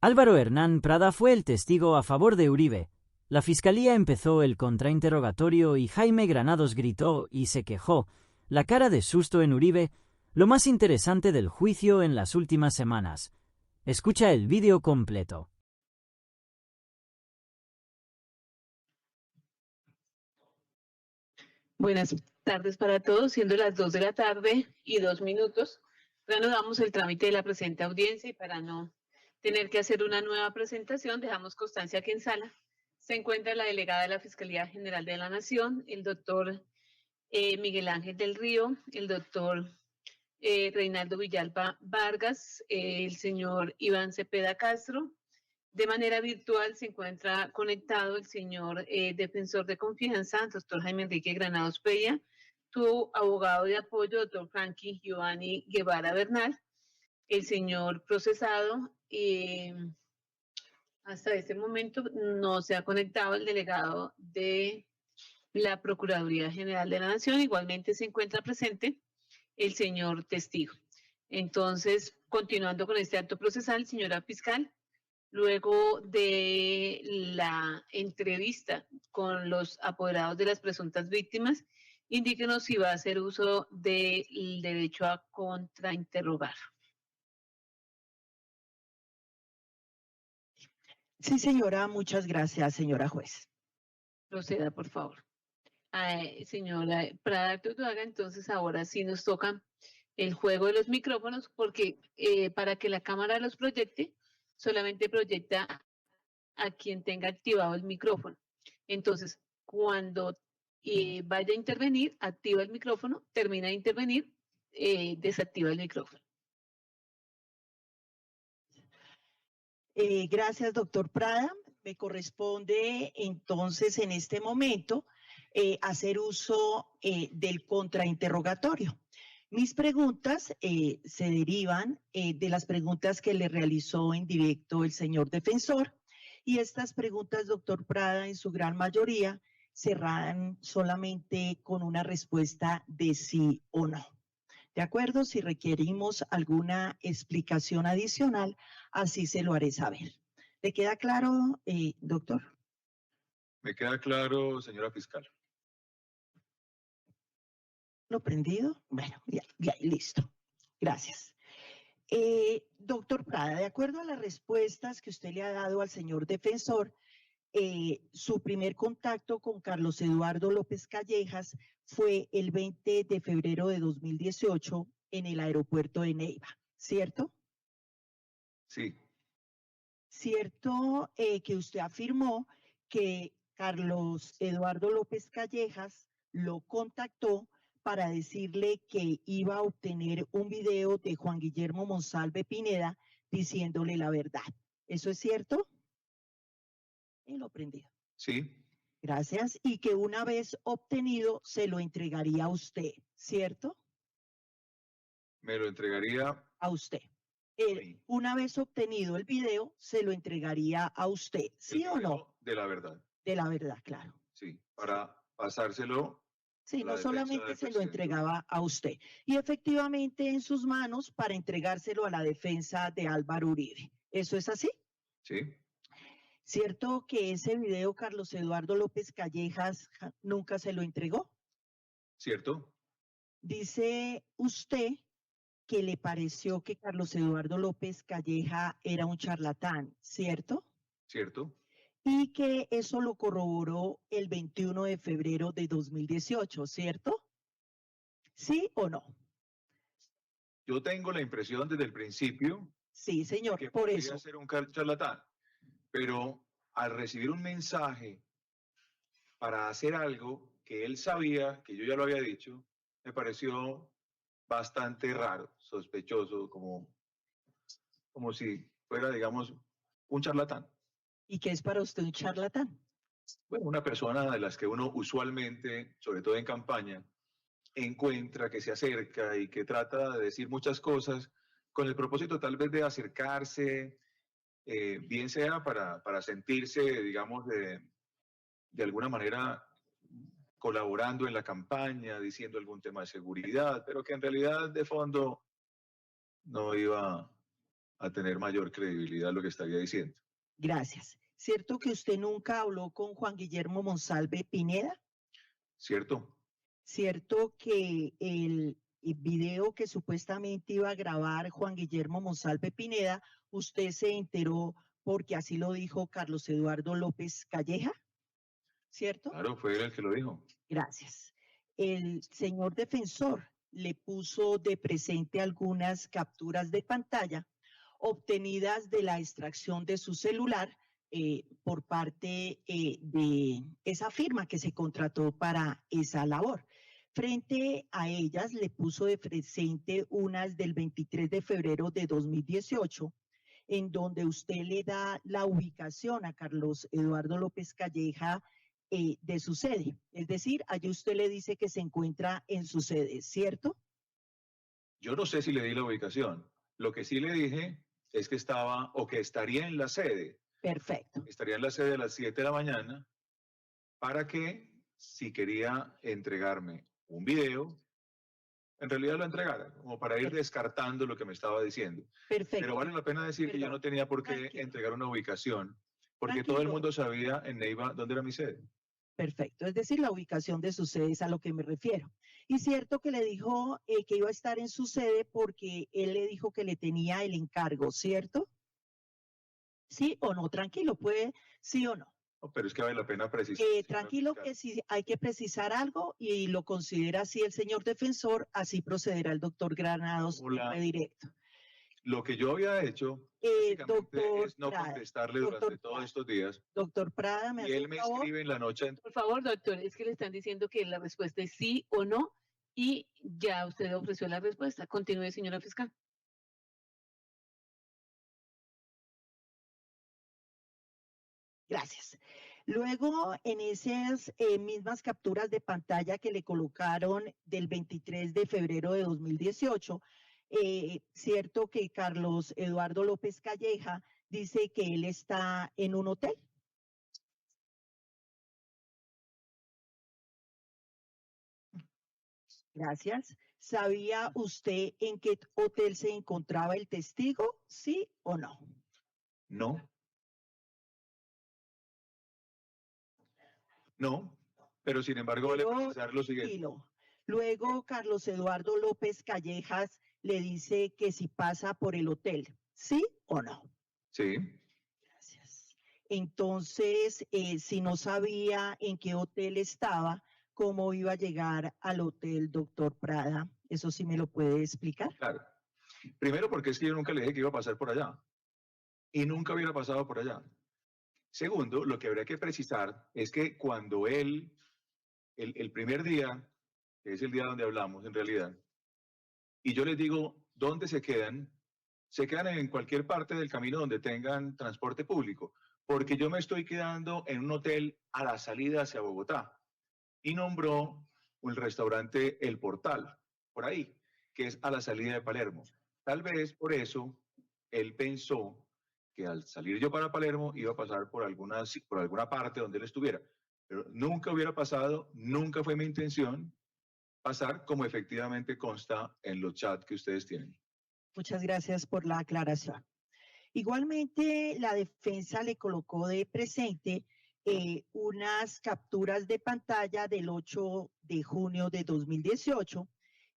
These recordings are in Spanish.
Álvaro Hernán Prada fue el testigo a favor de Uribe. La fiscalía empezó el contrainterrogatorio y Jaime Granados gritó y se quejó. La cara de susto en Uribe, lo más interesante del juicio en las últimas semanas. Escucha el vídeo completo. Buenas tardes para todos, siendo las 2 de la tarde y 2 minutos. Reanudamos el trámite de la presente audiencia y para no tener que hacer una nueva presentación, dejamos constancia que en sala se encuentra la delegada de la Fiscalía General de la Nación, el doctor Miguel Ángel del Río, el doctor Reinaldo Villalba Vargas, el señor Iván Cepeda Castro. De manera virtual se encuentra conectado el señor defensor de confianza, doctor Jaime Enrique Granados Peña, tu abogado de apoyo, doctor Frankie Giovanni Guevara Bernal, el señor procesado. Hasta este momento no se ha conectado el delegado de la Procuraduría General de la Nación. Igualmente se encuentra presente el señor testigo. Entonces, continuando con este acto procesal, señora fiscal, luego de la entrevista con los apoderados de las presuntas víctimas, indíquenos si va a hacer uso del derecho a contrainterrogar. Sí, señora, muchas gracias, señora juez. Proceda, por favor. Señora Prada Tutuaga, entonces ahora sí nos toca el juego de los micrófonos, porque para que la cámara los proyecte, solamente proyecta a quien tenga activado el micrófono. Entonces, cuando vaya a intervenir, activa el micrófono, termina de intervenir, desactiva el micrófono. Gracias, doctor Prada. Me corresponde entonces en este momento hacer uso del contrainterrogatorio. Mis preguntas se derivan de las preguntas que le realizó en directo el señor defensor, y estas preguntas, doctor Prada, en su gran mayoría, cerrarán solamente con una respuesta de sí o no. ¿De acuerdo? Si requerimos alguna explicación adicional, así se lo haré saber. ¿Le queda claro, doctor? Me queda claro, señora fiscal. ¿Lo prendido? Bueno, ya, listo. Gracias. Doctor Prada, de acuerdo a las respuestas que usted le ha dado al señor defensor, su primer contacto con Carlos Eduardo López Callejas fue el 20 de febrero de 2018 en el aeropuerto de Neiva, ¿cierto? Sí. ¿Cierto que usted afirmó que Carlos Eduardo López Callejas lo contactó para decirle que iba a obtener un video de Juan Guillermo Monsalve Pineda diciéndole la verdad? ¿Eso es cierto? Lo prendido. Sí. Gracias. Y que una vez obtenido se lo entregaría a usted, ¿cierto? Me lo entregaría a usted. Sí. Una vez obtenido el video, se lo entregaría a usted, ¿sí o no? De la verdad. De la verdad, claro. Sí, para pasárselo. Sí, no solamente se lo entregaba a usted. Y efectivamente en sus manos para entregárselo a la defensa de Álvaro Uribe. ¿Eso es así? Sí. ¿Cierto que ese video Carlos Eduardo López Callejas nunca se lo entregó? ¿Cierto? Dice usted que le pareció que Carlos Eduardo López Calleja era un charlatán, ¿cierto? Cierto. Y que eso lo corroboró el 21 de febrero de 2018, ¿cierto? ¿Sí o no? Yo tengo la impresión desde el principio. Sí, señor, que por podría eso. ser un charlatán, pero al recibir un mensaje para hacer algo que él sabía, que yo ya lo había dicho, me pareció bastante raro, sospechoso, como si fuera, digamos, un charlatán. ¿Y qué es para usted un charlatán? Bueno, una persona de las que uno usualmente, sobre todo en campaña, encuentra, que se acerca y que trata de decir muchas cosas con el propósito tal vez de acercarse, bien sea para sentirse, digamos, de alguna manera colaborando en la campaña, diciendo algún tema de seguridad, pero que en realidad de fondo no iba a tener mayor credibilidad lo que estaría diciendo. Gracias. ¿Cierto que usted nunca habló con Juan Guillermo Monsalve Pineda? ¿Cierto? ¿Cierto que el video que supuestamente iba a grabar Juan Guillermo Monsalve Pineda, usted se enteró porque así lo dijo Carlos Eduardo López Calleja? ¿Cierto? Claro, fue él el que lo dijo. Gracias. El señor defensor le puso de presente algunas capturas de pantalla obtenidas de la extracción de su celular por parte de esa firma que se contrató para esa labor. Frente a ellas le puso de presente unas del 23 de febrero de 2018, en donde usted le da la ubicación a Carlos Eduardo López Calleja de su sede. Es decir, allí usted le dice que se encuentra en su sede, ¿cierto? Yo no sé si le di la ubicación. Lo que sí le dije es que estaba o que estaría en la sede. Perfecto. Estaría en la sede a las 7 de la mañana para que, si quería entregarme un video, en realidad lo entregara, como para ir descartando lo que me estaba diciendo. Perfecto. Pero vale la pena decir que yo no tenía por qué entregar una ubicación, porque todo el mundo sabía en Neiva dónde era mi sede. Perfecto, es decir, la ubicación de su sede es a lo que me refiero. Y cierto que le dijo que iba a estar en su sede porque él le dijo que le tenía el encargo, ¿cierto? ¿Sí o no? Tranquilo, puede, sí o no. No, pero es que vale la pena precisar. Tranquilo que si hay que precisar algo y lo considera así el señor defensor, así procederá el doctor Granados directo. Lo que yo había hecho doctor es no Prada, contestarle durante todos estos días. Doctor Prada, y él me escribe en la noche. Por favor, doctor, es que le están diciendo que la respuesta es sí o no y ya usted ofreció la respuesta. Continúe, señora fiscal. Gracias. Luego, en esas mismas capturas de pantalla que le colocaron del 23 de febrero de 2018, cierto que Carlos Eduardo López Calleja dice que él está en un hotel. Gracias. ¿Sabía usted en qué hotel se encontraba el testigo? ¿Sí o no? No. No, pero sin embargo vale precisar lo siguiente. Luego, Carlos Eduardo López Callejas le dice que si pasa por el hotel, ¿sí o no? Sí. Gracias. Entonces, si no sabía en qué hotel estaba, ¿cómo iba a llegar al hotel, doctor Prada? ¿Eso sí me lo puede explicar? Claro. Primero, porque es que yo nunca le dije que iba a pasar por allá. Y nunca hubiera pasado por allá. Segundo, lo que habría que precisar es que cuando él, el primer día, que es el día donde hablamos en realidad, y yo les digo, ¿dónde se quedan? Se quedan en cualquier parte del camino donde tengan transporte público, porque yo me estoy quedando en un hotel a la salida hacia Bogotá. Y nombró un restaurante El Portal, por ahí, que es a la salida de Palermo. Tal vez por eso él pensó que al salir yo para Palermo iba a pasar por alguna parte donde él estuviera. Pero nunca hubiera pasado, nunca fue mi intención pasar como efectivamente consta en los chats que ustedes tienen. Muchas gracias por la aclaración. Igualmente, la defensa le colocó de presente unas capturas de pantalla del 8 de junio de 2018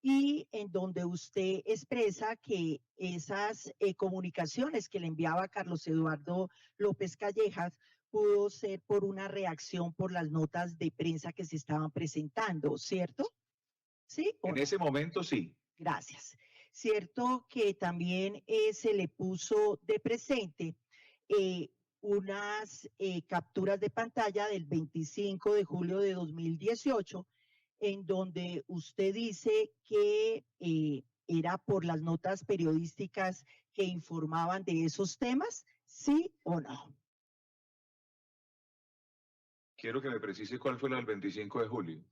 y en donde usted expresa que esas comunicaciones que le enviaba Carlos Eduardo López Callejas pudo ser por una reacción por las notas de prensa que se estaban presentando, ¿cierto? ¿Sí? En ese momento sí. Gracias. Cierto que también se le puso de presente unas capturas de pantalla del 25 de julio de 2018, en donde usted dice que era por las notas periodísticas que informaban de esos temas, ¿sí o no? Quiero que me precise cuál fue la del 25 de julio.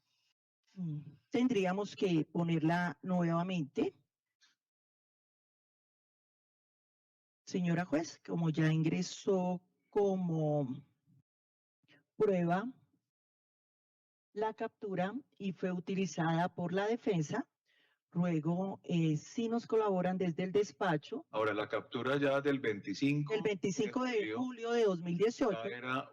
Tendríamos que ponerla nuevamente. Señora juez, como ya ingresó como prueba la captura y fue utilizada por la defensa, Ruego, si nos colaboran desde el despacho. Ahora, la captura ya del 25. El 25 de julio, julio de 2018. ya era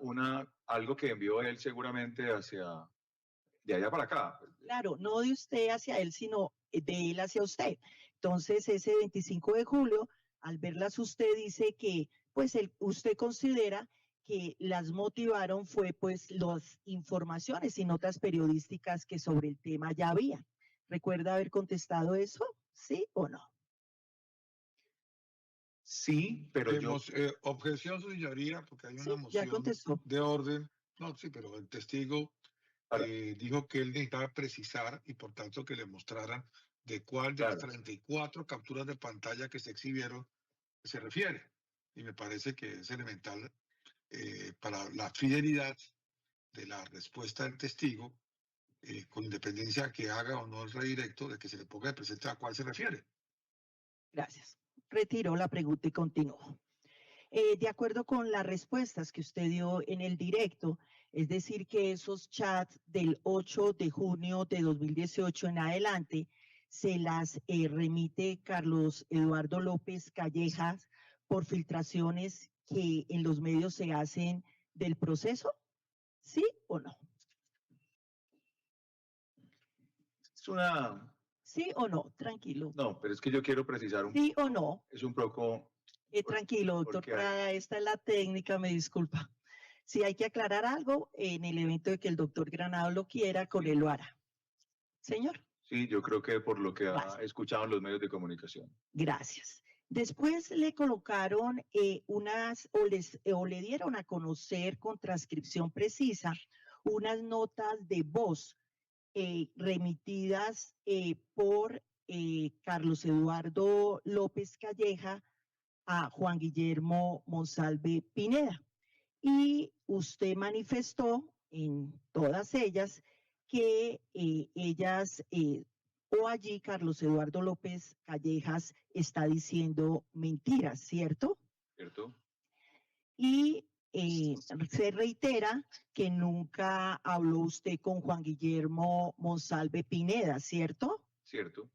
algo que envió él seguramente de allá para acá. Claro, no de usted hacia él, sino de él hacia usted. Entonces, ese 25 de julio, al verlas usted dice que, pues, usted considera que las motivaron fue, pues, las informaciones y notas periodísticas que sobre el tema ya había. ¿Recuerda haber contestado eso? ¿Sí o no? Sí, pero objeción, su señoría, porque hay Sí, una ya moción contestó. de orden. No, sí, pero el testigo dijo que él necesitaba precisar y por tanto que le mostraran de cuál de las 34 capturas de pantalla que se exhibieron se refiere. Y me parece que es elemental para la fidelidad de la respuesta del testigo, con independencia que haga o no el redirecto, de que se le ponga de presente a cuál se refiere. Gracias. Retiró la pregunta y continuó. De acuerdo con las respuestas que usted dio en el directo, es decir, que esos chats del 8 de junio de 2018 en adelante se las remite Carlos Eduardo López Callejas por filtraciones que en los medios se hacen del proceso, ¿sí o no? Es una... ¿Sí o no? Tranquilo. No, pero es que yo quiero precisar un ¿Sí o no? Es un poco... Tranquilo, doctor Prada, esta es la técnica, me disculpa. Si hay que aclarar algo, en el evento de que el doctor Granado lo quiera, con él lo hará. Señor. Sí, yo creo que por lo que ha escuchado en los medios de comunicación. Gracias. Después le colocaron o le dieron a conocer con transcripción precisa unas notas de voz remitidas por Carlos Eduardo López Calleja a Juan Guillermo Monsalve Pineda. Y usted manifestó en todas ellas que ellas, o allí Carlos Eduardo López Callejas está diciendo mentiras, ¿cierto? ¿Cierto? Y se reitera que nunca habló usted con Juan Guillermo Monsalve Pineda, ¿cierto? Cierto.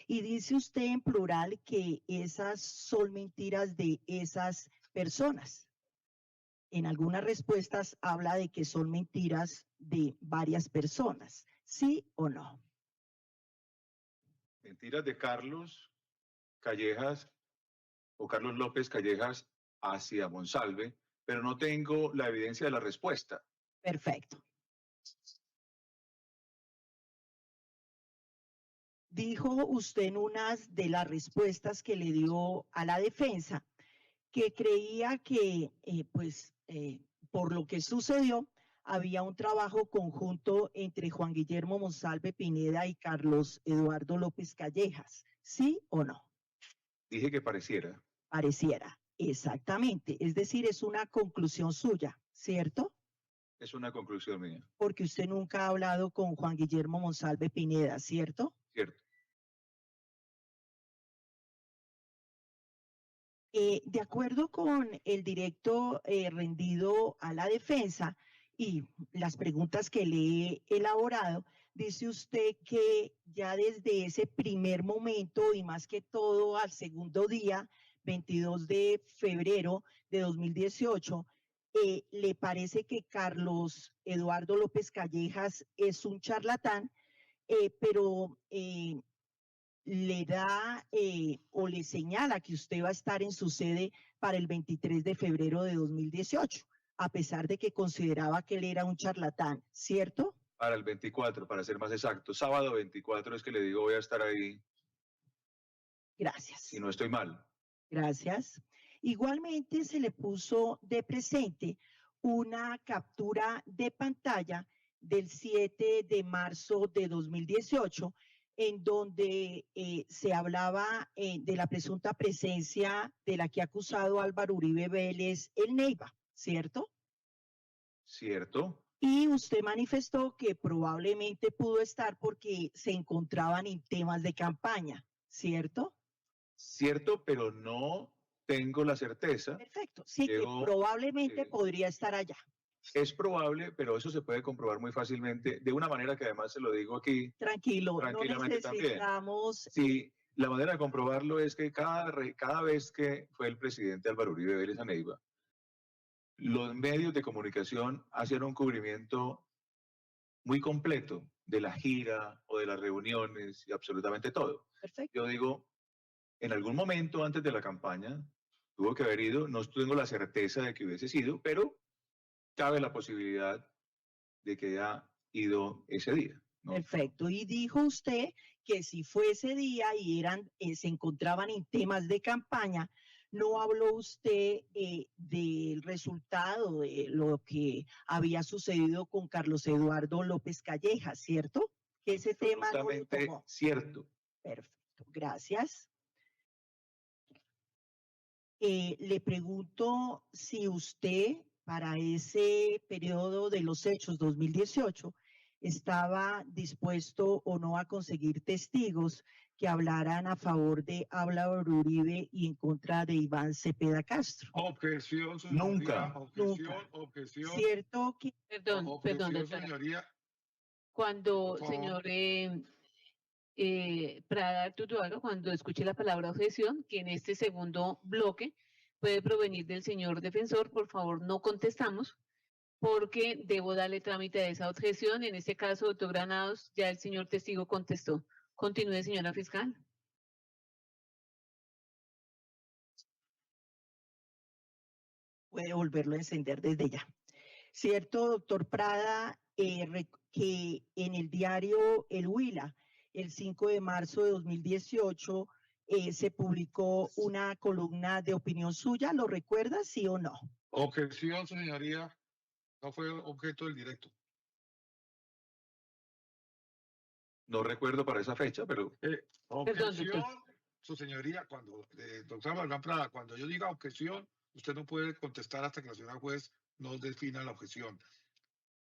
Y dice usted en plural que esas son mentiras de esas personas. En algunas respuestas habla de que son mentiras de varias personas, ¿sí o no? Mentiras de Carlos Callejas o Carlos López Callejas hacia Monsalve, pero no tengo la evidencia de la respuesta. Perfecto. Dijo usted en unas de las respuestas que le dio a la defensa que creía que, por lo que sucedió, había un trabajo conjunto entre Juan Guillermo Monsalve Pineda y Carlos Eduardo López Callejas, ¿sí o no? Dije que pareciera. Pareciera, exactamente. Es decir, es una conclusión suya, ¿cierto? Es una conclusión mía. Porque usted nunca ha hablado con Juan Guillermo Monsalve Pineda, ¿cierto? Cierto. De acuerdo con el directo rendido a la defensa y las preguntas que le he elaborado, dice usted que ya desde ese primer momento y más que todo al segundo día, 22 de febrero de 2018, le parece que Carlos Eduardo López Callejas es un charlatán, pero le da o le señala que usted va a estar en su sede para el 23 de febrero de 2018, a pesar de que consideraba que él era un charlatán, ¿cierto? Para el 24, para ser más exacto. Sábado 24 es que le digo voy a estar ahí. Gracias. Si no estoy mal. Gracias. Igualmente se le puso de presente una captura de pantalla del 7 de marzo de 2018, en donde se hablaba de la presunta presencia de la que ha acusado Álvaro Uribe Vélez en Neiva, ¿cierto? Cierto. Y usted manifestó que probablemente pudo estar porque se encontraban en temas de campaña, ¿cierto? Cierto, pero no tengo la certeza. Perfecto, sí, que probablemente podría estar allá. Es probable, pero eso se puede comprobar muy fácilmente, de una manera que además se lo digo aquí Tranquilo, no tranquilamente también. necesitamos. Sí, la manera de comprobarlo es que cada vez que fue el presidente Álvaro Uribe Vélez a Neiva, los medios de comunicación hacían un cubrimiento muy completo de la gira o de las reuniones y absolutamente todo. Perfecto. Yo digo, en algún momento antes de la campaña tuvo que haber ido, no tengo la certeza de que hubiese sido, pero cabe la posibilidad de que haya ido ese día, ¿no? Perfecto. Y dijo usted que si fue ese día y se encontraban en temas de campaña, no habló usted del resultado de lo que había sucedido con Carlos Eduardo López Calleja, ¿cierto? Que ese tema no lo tomó. Cierto. Perfecto, gracias. Le pregunto si usted, para ese periodo de los hechos 2018, estaba dispuesto o no a conseguir testigos que hablaran a favor de Álvaro Uribe y en contra de Iván Cepeda Castro. Objeción, señoría. Nunca. Objeción. ¿Cierto que? Perdón, doctora. Señoría. Cuando, señor Prada Tutuaga, cuando escuche la palabra objeción, que en este segundo bloque puede provenir del señor defensor, por favor, no contestamos, porque debo darle trámite a esa objeción. En este caso, doctor Granados, ya el señor testigo contestó. Continúe, señora fiscal. Puede volverlo a encender desde ya. ¿Cierto, doctor Prada, que en el diario El Huila, el 5 de marzo de 2018, se publicó una columna de opinión suya? ¿Lo recuerda, sí o no? Objeción, señoría. No fue objeto del directo. No recuerdo para esa fecha, pero... Objeción, su señoría, doctor Álvaro Prada, cuando yo diga objeción, usted no puede contestar hasta que la señora juez no defina la objeción.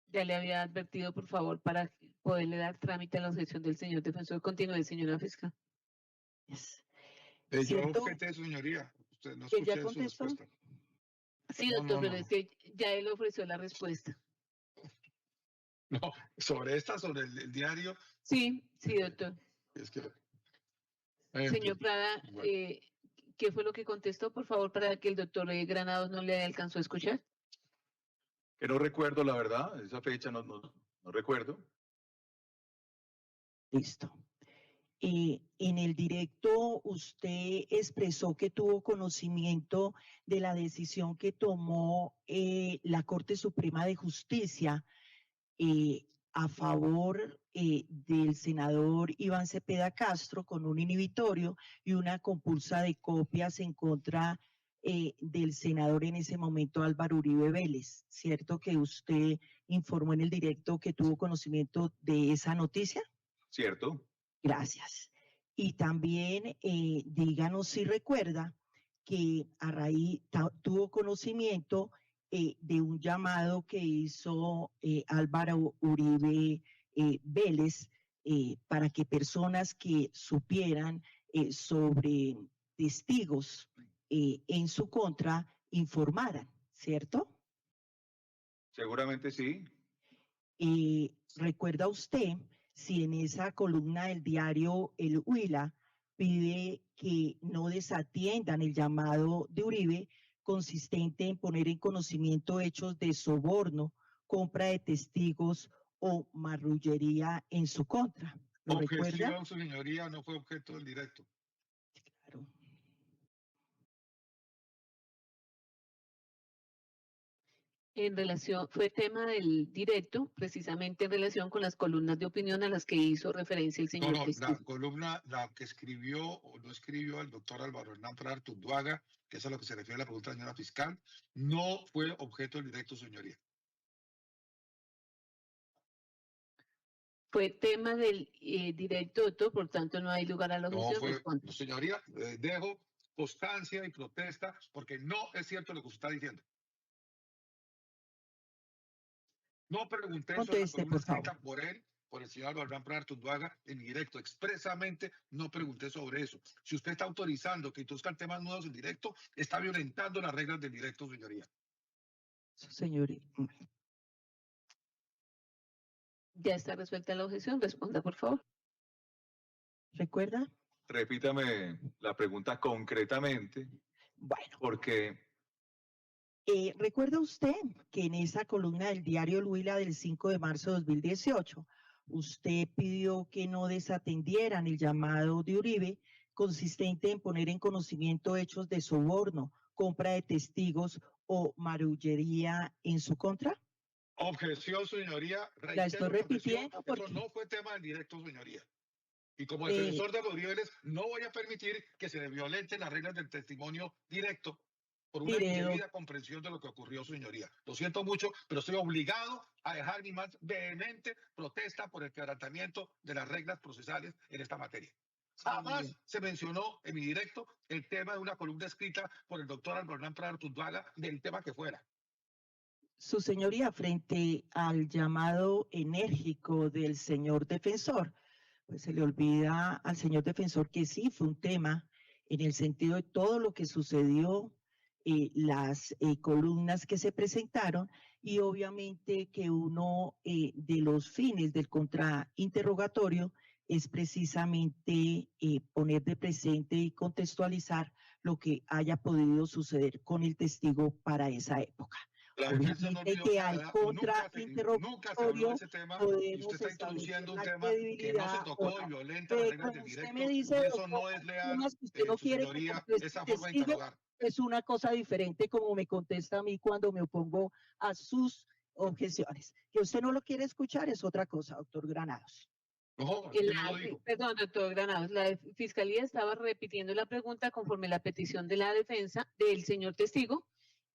Ya le había advertido, por favor, para poderle dar trámite a la objeción del señor defensor. Continúe, señora fiscal. Yo objeté, señoría. Usted no escuché su respuesta. Sí, doctor, pero es que ya él ofreció la respuesta. No, sobre el diario. Sí, doctor. Es que, señor Prada, bueno. ¿Qué fue lo que contestó, por favor, para que el doctor Granados no le alcanzó a escuchar? Que no recuerdo, la verdad, esa fecha no recuerdo. Listo. En el directo usted expresó que tuvo conocimiento de la decisión que tomó la Corte Suprema de Justicia a favor del senador Iván Cepeda Castro con un inhibitorio y una compulsa de copias en contra del senador en ese momento Álvaro Uribe Vélez. ¿Cierto que usted informó en el directo que tuvo conocimiento de esa noticia? Cierto. Gracias. Y también díganos si recuerda que a raíz tuvo conocimiento de un llamado que hizo Álvaro Uribe Vélez para que personas que supieran sobre testigos en su contra informaran, ¿cierto? Seguramente sí. ¿Recuerda usted si en esa columna del diario El Huila pide que no desatiendan el llamado de Uribe consistente en poner en conocimiento hechos de soborno, compra de testigos o marrullería en su contra? ¿Lo recuerda? Objeción, su señoría, no fue objeto del directo. Claro. Fue tema del directo, precisamente en relación con las columnas de opinión a las que hizo referencia el señor. La columna, la que escribió o no escribió el doctor Álvaro Hernán Prada Tutuaga, que es a lo que se refiere a la pregunta de la señora fiscal, no fue objeto del directo, señoría. Fue tema del directo, doctor, por tanto no hay lugar a la objeción. No, señoría, dejo constancia y protesta porque no es cierto lo que usted está diciendo. No pregunté sobre la columna escrita por él, por el señor Álvaro Prada Tutuaga, en directo. Expresamente no pregunté sobre eso. Si usted está autorizando que introduzcan temas nuevos en directo, está violentando las reglas del directo, señoría. Señoría. Ya está resuelta la objeción. Responda, por favor. ¿Recuerda? Repítame la pregunta concretamente, Bueno, porque ¿recuerda usted que en esa columna del diario El Huila del 5 de marzo de 2018, usted pidió que no desatendieran el llamado de Uribe, consistente en poner en conocimiento hechos de soborno, compra de testigos o marullería en su contra? Objeción, señoría. La estoy Reitero mi objeción. repitiendo porque Eso no fue tema del directo, señoría. Y como eh, defensor de Uribe Vélez, no voy a permitir que se le violenten las reglas del testimonio directo por una mire, indebida comprensión de lo que ocurrió, señoría. Lo siento mucho, pero estoy obligado a dejar mi más vehemente protesta por el quebrantamiento de las reglas procesales en esta materia. Jamás se mencionó en mi directo el tema de una columna escrita por el doctor Alborán Prado Tunduaga del tema que fuera. su señoría, frente al llamado enérgico del señor defensor, pues se le olvida al señor defensor que sí fue un tema en el sentido de todo lo que sucedió, las columnas que se presentaron y obviamente que uno de los fines del contrainterrogatorio es precisamente poner de presente y contextualizar lo que haya podido suceder con el testigo para esa época. La defensa no Obviamente olvidó que al nada, nunca se habló de contrainterrogatorio ese tema y podemos usted está establecer introduciendo un la tema que no se credibilidad o tocó y no. violenta las reglas del Como usted directo me dice, y eso doctor, no es leal, temas que usted no su quiere que señoría, conteste esa el forma de testigo, interrogar. es una cosa diferente como me contesta a mí cuando me opongo a sus objeciones. Que usted no lo quiere escuchar es otra cosa, doctor Granados. No, yo no lo digo. Perdón, doctor Granados, la Fiscalía estaba repitiendo la pregunta conforme la petición de la defensa del señor testigo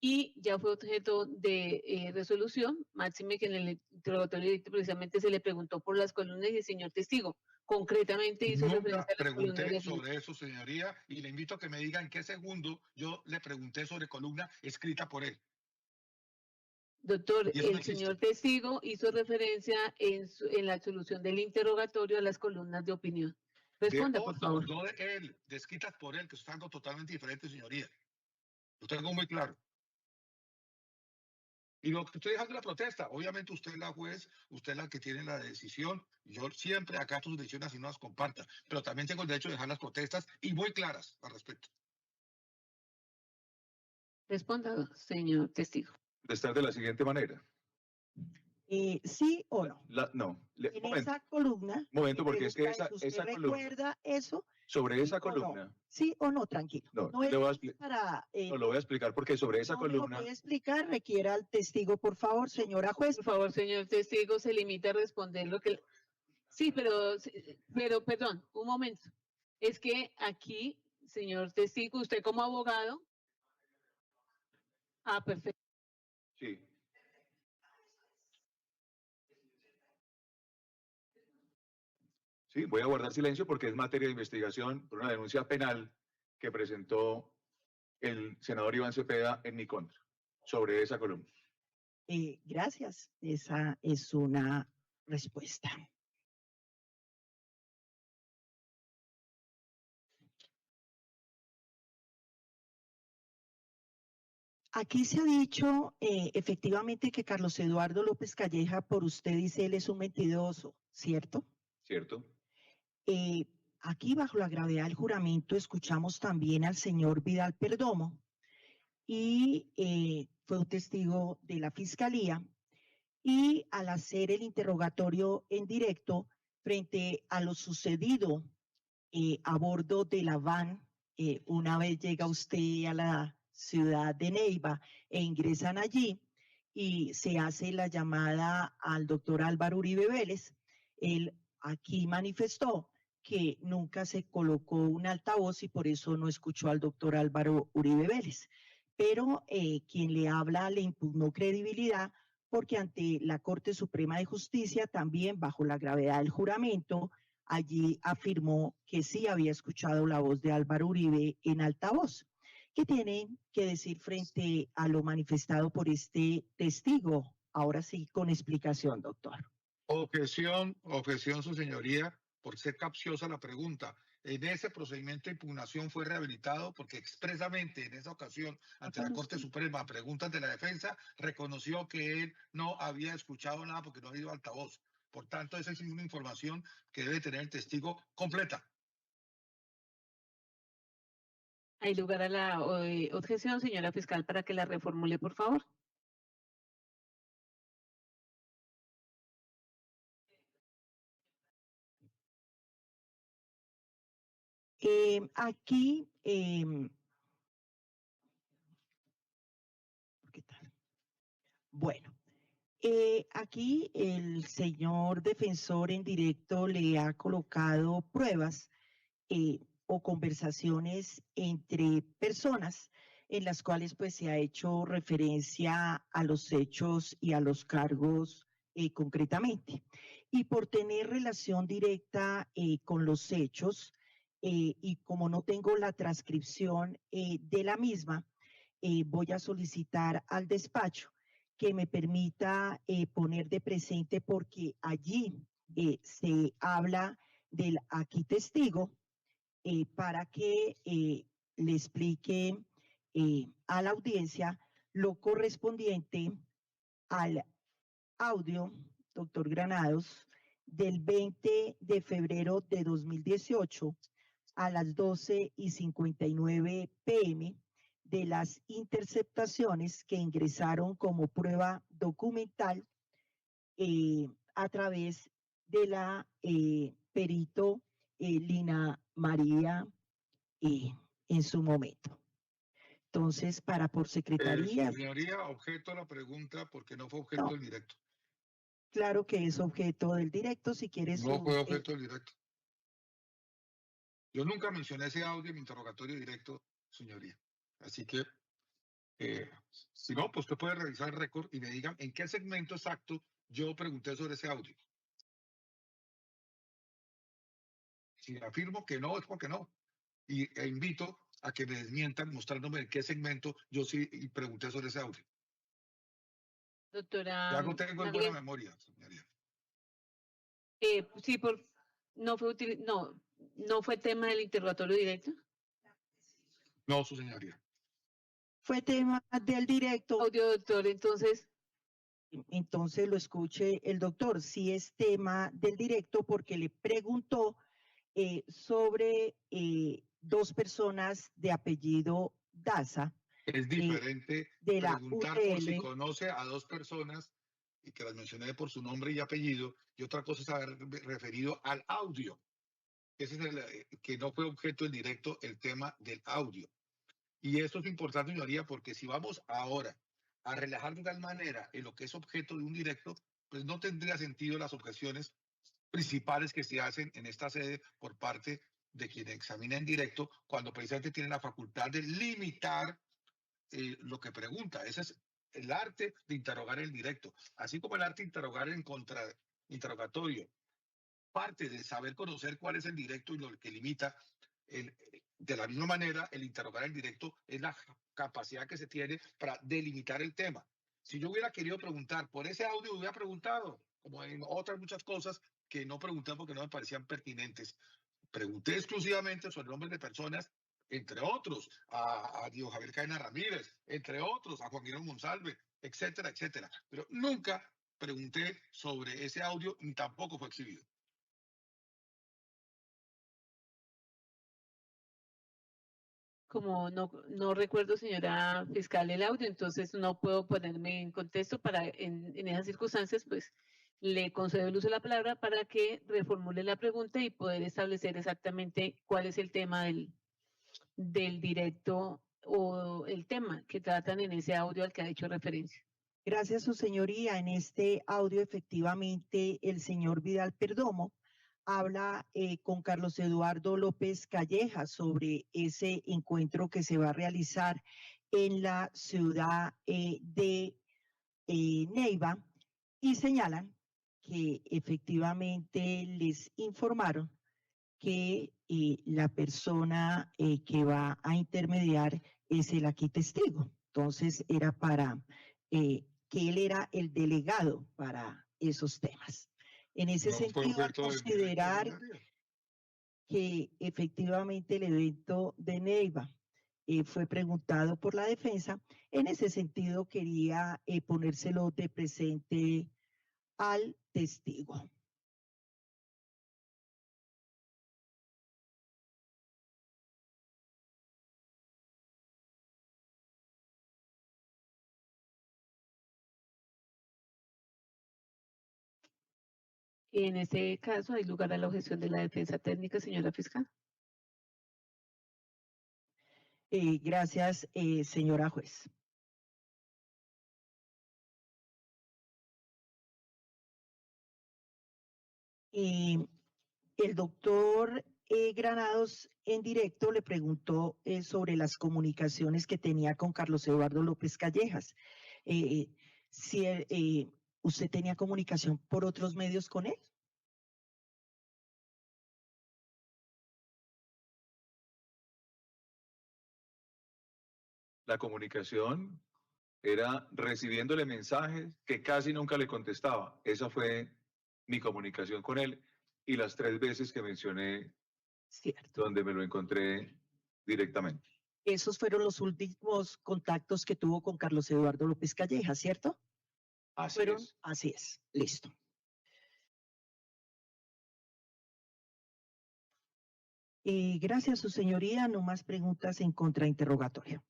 y ya fue objeto de resolución, máxime que en el interrogatorio directo precisamente se le preguntó por las columnas y el señor testigo concretamente hizo referencia Nunca a las columnas pregunté de sobre eso, señoría, y le invito a que me diga en qué segundo yo le pregunté sobre columna escrita por él. Doctor, Y eso no el existe. señor testigo hizo referencia en la solución del interrogatorio a las columnas de opinión. Responda, por favor. No de él, descritas por él, que es algo totalmente diferente, señoría. Lo tengo muy claro. Y lo que estoy dejando es la protesta. Obviamente usted es la juez, usted es la que tiene la decisión. Yo siempre acato sus decisiones y no las comparta. Pero también tengo el derecho de dejar las protestas y muy claras al respecto. Responda, señor testigo. estar de la siguiente manera. ¿Sí o no? En momento, esa columna, momento, porque es que esa columna, recuerda eso. sobre ¿Sí esa o columna, no? ¿Sí o no? Tranquilo. no, No es le voy a para... no lo voy a explicar porque sobre esa no me lo columna, puede explicar, requiera al testigo, por favor, señora juez. Por favor, señor testigo, se limita a responder lo que... Sí, pero perdón, un momento. Es que aquí, señor testigo, usted como abogado... Ah, perfecto. sí. Sí, voy a guardar silencio porque es materia de investigación por una denuncia penal que presentó el senador Iván Cepeda en mi contra sobre esa columna. Gracias. Esa es una respuesta. Aquí se ha dicho efectivamente que Carlos Eduardo López Calleja, por usted dice, él es un mentiroso, ¿cierto? ¿Cierto? Aquí bajo la gravedad del juramento escuchamos también al señor Vidal Perdomo y fue un testigo de la fiscalía y al hacer el interrogatorio en directo frente a lo sucedido a bordo de la van, una vez llega usted a la ciudad de Neiva e ingresan allí y se hace la llamada al doctor Álvaro Uribe Vélez, él aquí manifestó que nunca se colocó un altavoz y por eso no escuchó al doctor Álvaro Uribe Vélez. Pero quien le habla le impugnó credibilidad porque ante la Corte Suprema de Justicia, también bajo la gravedad del juramento, allí afirmó que sí había escuchado la voz de Álvaro Uribe en altavoz. ¿Qué tiene que decir frente a lo manifestado por este testigo? Ahora sí, con explicación, doctor. Objeción, su señoría, por ser capciosa la pregunta. En ese procedimiento de impugnación fue rehabilitado porque expresamente en esa ocasión, ante la Corte Suprema, a preguntas de la defensa, reconoció que él no había escuchado nada porque no había ido altavoz. Por tanto, esa es una información que debe tener el testigo completa. Hay lugar a la objeción, señora fiscal, para que la reformule, por favor. Aquí, ¿qué tal? Bueno, aquí el señor defensor en directo le ha colocado pruebas o conversaciones entre personas en las cuales pues se ha hecho referencia a los hechos y a los cargos concretamente. Y por tener relación directa con los hechos y como no tengo la transcripción de la misma, voy a solicitar al despacho que me permita poner de presente porque allí se habla del aquí testigo para que le explique a la audiencia lo correspondiente al audio, doctor Granados, del 20 de febrero de 2018 a las 12:59 p.m. de las interceptaciones que ingresaron como prueba documental a través de la perito Lina María en su momento. Entonces, por secretaría. Señoría, objeto a la pregunta porque no fue objeto del directo. Claro que es objeto del directo, si quieres. No fue objeto del directo. Yo nunca mencioné ese audio en mi interrogatorio directo, señoría. Así que, si no, pues usted puede revisar el récord y me digan en qué segmento exacto yo pregunté sobre ese audio. Si afirmo que no, es porque no. E invito a que me desmientan mostrándome en qué segmento yo sí pregunté sobre ese audio. Doctora. Ya no tengo en buena memoria, señoría. Sí, no fue tema del interrogatorio directo. No, su señoría. Fue tema del directo. Audio, doctor, entonces. Entonces lo escuche el doctor. Sí es tema del directo porque le preguntó sobre dos personas de apellido Daza. Es diferente de preguntar la por si conoce a dos personas y que las mencioné por su nombre y apellido, y otra cosa es haber referido al audio. Ese es que no fue objeto en directo el tema del audio. Y esto es importante, señoría, porque si vamos ahora a relajar de tal manera en lo que es objeto de un directo, pues no tendría sentido las objeciones principales que se hacen en esta sede por parte de quien examina en directo, cuando precisamente tiene la facultad de limitar lo que pregunta. Ese es el arte de interrogar en directo, así como el arte de interrogar en contrainterrogatorio. Parte de saber conocer cuál es el directo y lo que limita. De la misma manera, el interrogar en directo es la capacidad que se tiene para delimitar el tema. Si yo hubiera querido preguntar por ese audio, hubiera preguntado, como en otras muchas cosas que no pregunté porque no me parecían pertinentes. Pregunté exclusivamente sobre nombres de personas, entre otros, a Diego Javier Cadena Ramírez, entre otros, a Juan Guillermo Monsalve, etcétera, etcétera. Pero nunca pregunté sobre ese audio ni tampoco fue exhibido. Como no recuerdo, señora fiscal, el audio, entonces no puedo ponerme en contexto en esas circunstancias, pues le concedo el uso de la palabra para que reformule la pregunta y poder establecer exactamente cuál es el tema del directo o el tema que tratan en ese audio al que ha hecho referencia. Gracias, su señoría. En este audio, efectivamente, el señor Vidal Perdomo habla con Carlos Eduardo López Calleja sobre ese encuentro que se va a realizar en la ciudad de Neiva y señalan que efectivamente les informaron que la persona que va a intermediar es el aquí testigo. Entonces era para que él era el delegado para esos temas. En ese sentido, al considerar que efectivamente el evento de Neiva fue preguntado por la defensa, en ese sentido quería ponérselo de presente al testigo. En este caso, hay lugar a la objeción de la defensa técnica, señora fiscal. Gracias, señora juez. El doctor Granados en directo le preguntó sobre las comunicaciones que tenía con Carlos Eduardo López Callejas. Si usted tenía comunicación por otros medios con él. La comunicación era recibiéndole mensajes que casi nunca le contestaba. Esa fue mi comunicación con él y las 3 veces que mencioné Cierto. donde me lo encontré directamente. Esos fueron los últimos contactos que tuvo con Carlos Eduardo López Callejas, ¿cierto? Así es. Así es, listo. Gracias, su señoría. No más preguntas en contrainterrogatorio.